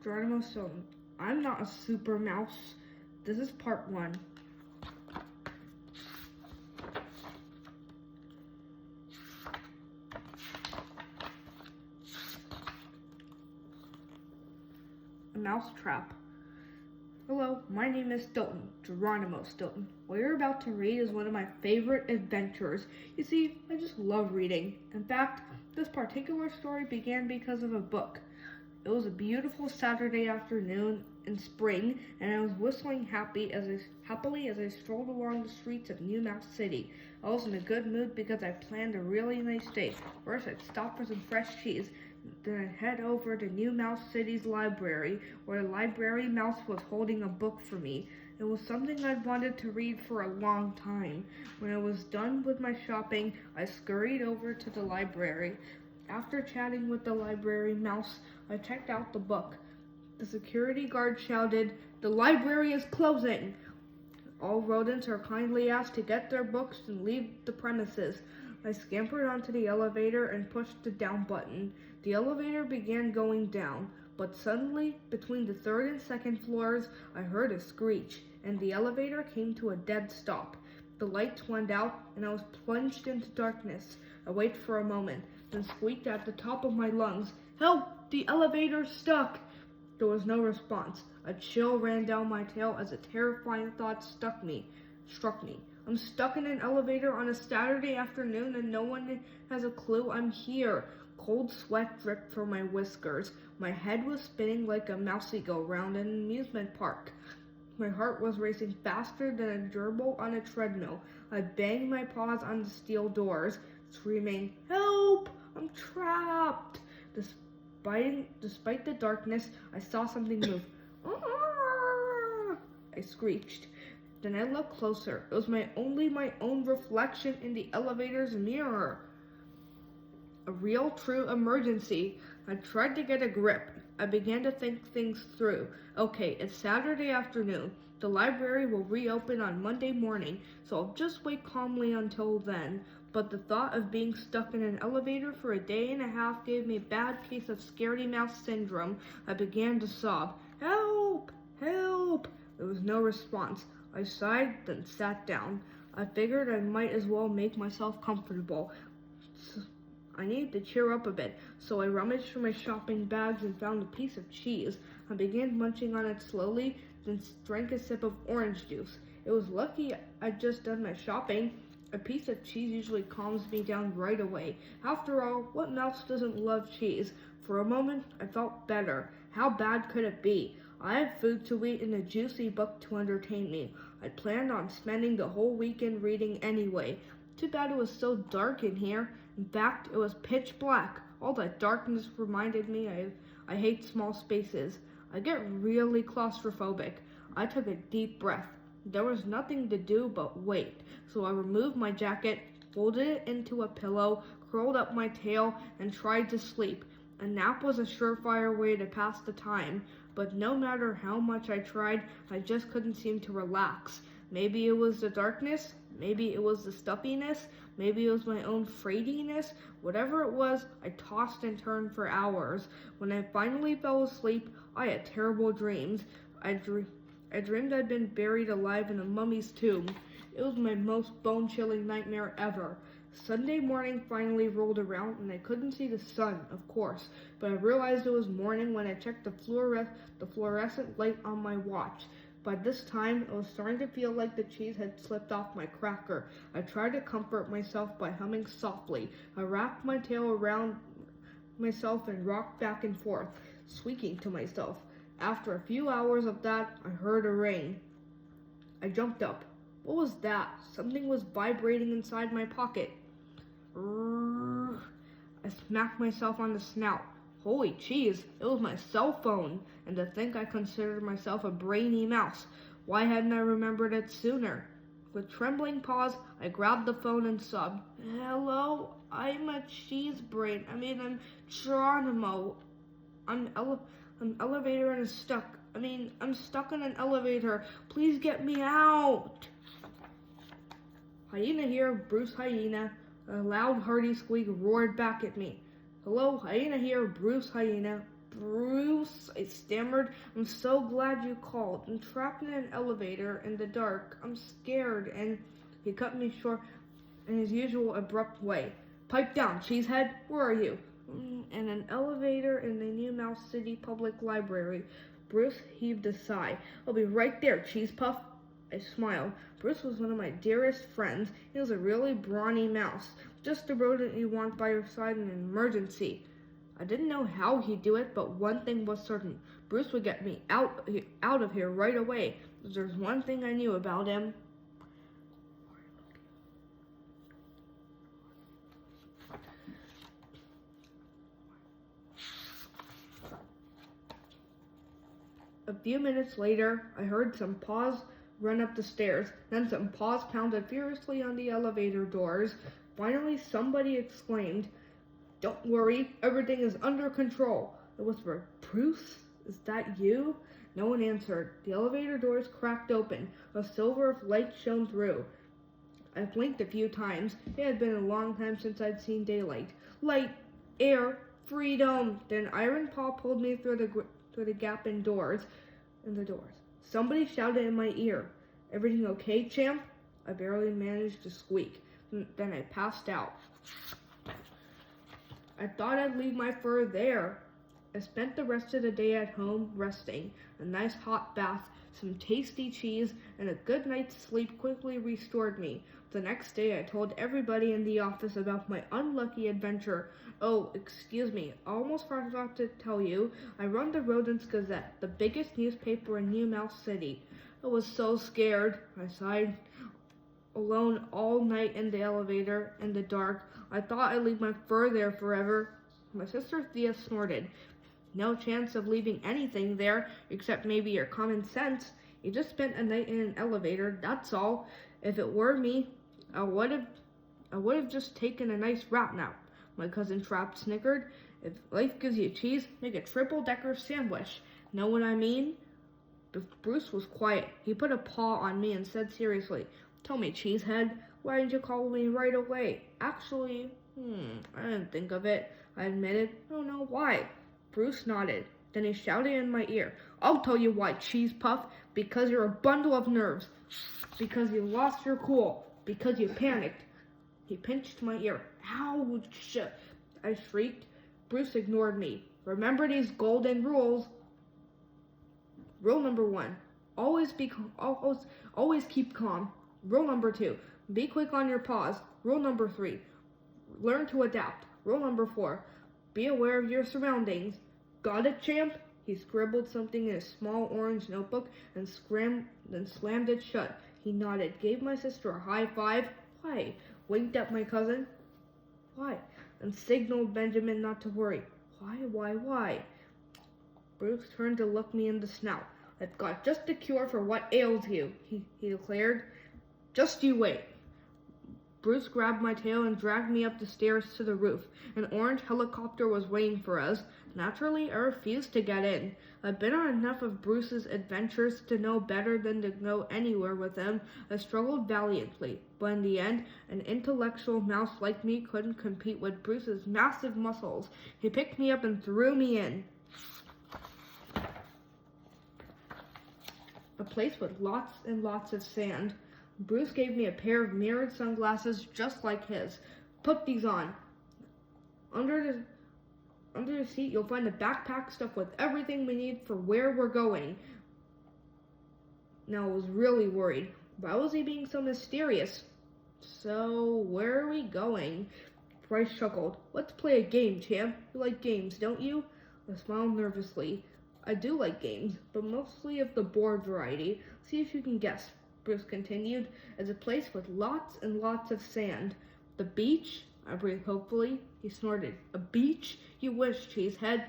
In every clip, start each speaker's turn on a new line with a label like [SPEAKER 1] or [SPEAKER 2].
[SPEAKER 1] Geronimo Stilton. I'm not a super mouse. This is part 1. A mouse trap. Hello, my name is Stilton, Geronimo Stilton. What you're about to read is one of my favorite adventures. You see, I just love reading. In fact, this particular story began because of a book. It was a beautiful Saturday afternoon in spring, and I was whistling happily as I strolled along the streets of New Mouse City. I was in a good mood because I planned a really nice day. First, I'd stop for some fresh cheese. Then I'd head over to New Mouse City's library, where the library mouse was holding a book for me. It was something I'd wanted to read for a long time. When I was done with my shopping, I scurried over to the library. After chatting with the library mouse, I checked out the book. The security guard shouted, "The library is closing!" All rodents are kindly asked to get their books and leave the premises. I scampered onto the elevator and pushed the down button. The elevator began going down, but suddenly, between the 3rd and 2nd floors, I heard a screech, and the elevator came to a dead stop. The lights went out, and I was plunged into darkness. I waited for a moment, then squeaked at the top of my lungs, "Help! The elevator's stuck!" There was no response. A chill ran down my tail as a terrifying thought struck me. I'm stuck in an elevator on a Saturday afternoon and no one has a clue I'm here. Cold sweat dripped from my whiskers. My head was spinning like a mousy-go-round in an amusement park. My heart was racing faster than a gerbil on a treadmill. I banged my paws on the steel doors, screaming, "Help! I'm trapped!" Despite the darkness, I saw something move. I screeched. Then I looked closer. It was my own reflection in the elevator's mirror. A real, true emergency. I tried to get a grip. I began to think things through. Okay, it's Saturday afternoon. The library will reopen on Monday morning, so I'll just wait calmly until then. But the thought of being stuck in an elevator for a day and a half gave me a bad case of scaredy mouse syndrome. I began to sob. "Help! Help!" There was no response. I sighed, then sat down. I figured I might as well make myself comfortable. I needed to cheer up a bit, so I rummaged through my shopping bags and found a piece of cheese. I began munching on it slowly, then drank a sip of orange juice. It was lucky I'd just done my shopping. A piece of cheese usually calms me down right away. After all, what mouse doesn't love cheese? For a moment, I felt better. How bad could it be? I had food to eat and a juicy book to entertain me. I planned on spending the whole weekend reading anyway. Too bad it was so dark in here. In fact, it was pitch black. All that darkness reminded me I hate small spaces. I get really claustrophobic. I took a deep breath. There was nothing to do but wait, so I removed my jacket, folded it into a pillow, curled up my tail, and tried to sleep. A nap was a surefire way to pass the time, but no matter how much I tried, I just couldn't seem to relax. Maybe it was the darkness, maybe it was the stuffiness, maybe it was my own freightiness. Whatever it was, I tossed and turned for hours. When I finally fell asleep, I had terrible dreams. I dreamed I'd been buried alive in a mummy's tomb. It was my most bone-chilling nightmare ever. Sunday morning finally rolled around and I couldn't see the sun, of course, but I realized it was morning when I checked the fluorescent light on my watch. By this time, it was starting to feel like the cheese had slipped off my cracker. I tried to comfort myself by humming softly. I wrapped my tail around myself and rocked back and forth, squeaking to myself. After a few hours of that, I heard a ring. I jumped up. What was that? Something was vibrating inside my pocket. I smacked myself on the snout. Holy cheese, it was my cell phone, and to think I considered myself a brainy mouse. Why hadn't I remembered it sooner? With trembling paws, I grabbed the phone and sobbed. "Hello, I'm a cheese brain. I'm Geronimo. I'm elevator and stuck. I'm stuck in an elevator. Please get me out." "Hyena here, Bruce Hyena." A loud, hearty squeak roared back at me. "Hello, Hyena here, Bruce Hyena." Bruce, I stammered. I'm so glad you called. I'm trapped in an elevator in the dark. I'm scared. And he cut me short in his usual abrupt way. Pipe down, cheesehead. Where are you? In an elevator in the New Mouse City Public Library. Bruce heaved a sigh. I'll be right there, Cheese Puff. I smiled. Bruce was one of my dearest friends. He was a really brawny mouse, just the rodent you want by your side in an emergency. I didn't know how he'd do it, but one thing was certain. Bruce would get me out of here right away. If there's one thing I knew about him. A few minutes later, I heard some paws run up the stairs. Then some paws pounded furiously on the elevator doors. Finally, somebody exclaimed, "Don't worry, everything is under control." I whispered, "Bruce, is that you?" No one answered. The elevator doors cracked open. A silver of light shone through. I blinked a few times. It had been a long time since I'd seen daylight. Light, air, freedom. Then an iron paw pulled me through the gap in the doors. Somebody shouted in my ear, "Everything okay, champ?" I barely managed to squeak. Then I passed out. I thought I'd leave my fur there. I spent the rest of the day at home resting. A nice hot bath, some tasty cheese, and a good night's sleep quickly restored me. The next day I told everybody in the office about my unlucky adventure. Oh, excuse me, I almost forgot to tell you, I run the Rodents Gazette, the biggest newspaper in New Mouse City. I was so scared. I sighed alone all night in the elevator in the dark. I thought I'd leave my fur there forever. My sister Thea snorted. No chance of leaving anything there, except maybe your common sense. You just spent a night in an elevator, that's all. If it were me, I would have just taken a nice rat nap. My cousin Trap snickered. If life gives you cheese, make a triple-decker sandwich. Know what I mean? Bruce was quiet. He put a paw on me and said seriously, "Tell me, cheesehead, why didn't you call me right away?" Actually, I didn't think of it, I admitted. I don't know why. Bruce nodded. Then he shouted in my ear, "I'll tell you why, Cheese Puff. Because you're a bundle of nerves. Because you lost your cool. Because you panicked." He pinched my ear. "Ouch!" I shrieked. Bruce ignored me. "Remember these golden rules. Rule number 1, always keep calm. Rule number 2, be quick on your paws. Rule number 3, learn to adapt. Rule number 4, be aware of your surroundings. Got it, champ?" He scribbled something in a small orange notebook and then slammed it shut. He nodded, gave my sister a high five. "Why?" Winked at my cousin. "Why?" And signaled Benjamin not to worry. Why? Bruce turned to look me in the snout. "I've got just the cure for what ails you," he declared. "Just you wait." Bruce grabbed my tail and dragged me up the stairs to the roof. An orange helicopter was waiting for us. Naturally, I refused to get in. I've been on enough of Bruce's adventures to know better than to go anywhere with him. I struggled valiantly, but in the end, an intellectual mouse like me couldn't compete with Bruce's massive muscles. He picked me up and threw me in. A place with lots and lots of sand. Bruce gave me a pair of mirrored sunglasses just like his. "Put these on. Under the seat, you'll find a backpack stuffed with everything we need for where we're going." Now I was really worried. Why was he being so mysterious? "So, where are we going?" Bryce chuckled. "Let's play a game, champ. You like games, don't you?" I smiled nervously. "I do like games, but mostly of the board variety. See if you can guess." Bruce continued. "It's a place with lots and lots of sand." "The beach?" I breathed hopefully. He snorted. "A beach? You wish, cheesehead."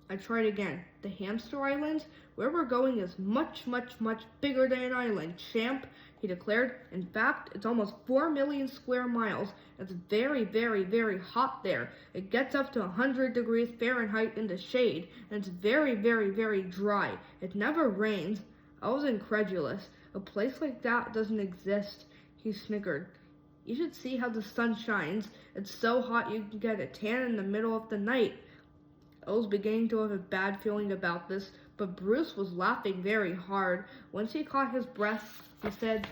[SPEAKER 1] I tried again. "The hamster islands? Where we're going is much, much, much bigger than an island, champ," he declared. "In fact, it's almost 4 million square miles. It's very, very, very hot there. It gets up to 100 degrees Fahrenheit in the shade, and it's very, very, very dry. It never rains." I was incredulous. "A place like that doesn't exist," he snickered. "You should see how the sun shines. It's so hot you can get a tan in the middle of the night." I was beginning to have a bad feeling about this, but Bruce was laughing very hard. Once he caught his breath, he said,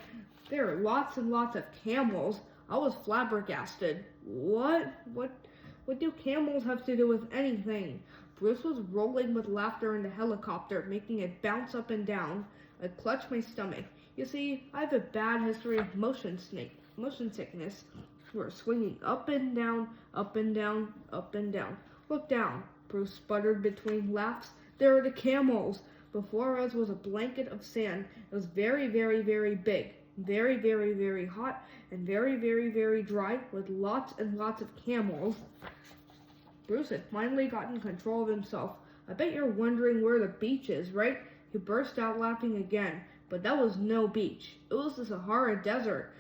[SPEAKER 1] "There are lots and lots of camels." I was flabbergasted. What do camels have to do with anything? Bruce was rolling with laughter in the helicopter, making it bounce up and down. I clutched my stomach. You see, I have a bad history of motion sickness. We're swinging up and down, up and down, up and down. Look down, Bruce sputtered between laughs. There are the camels. Before us was a blanket of sand. It was very, very, very big, very, very, very hot, and very, very, very dry, with lots and lots of camels. Bruce had finally gotten control of himself. I bet you're wondering where the beach is, right? He burst out laughing again, but that was no beach. It was the Sahara Desert.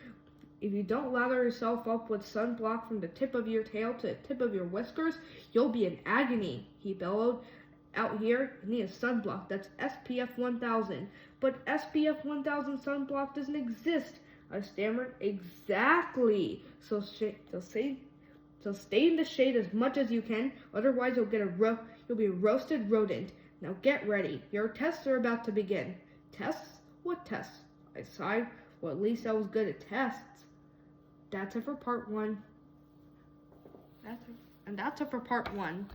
[SPEAKER 1] If you don't lather yourself up with sunblock from the tip of your tail to the tip of your whiskers, you'll be in agony, he bellowed. Out here, you need a sunblock that's SPF 1000. But SPF 1000 sunblock doesn't exist, I stammered. Exactly. So stay in the shade as much as you can, otherwise you'll be a roasted rodent. Now get ready. Your tests are about to begin. Tests? What tests? I sighed. Well, at least I was good at tests. That's it for part 1. That's it for part 1.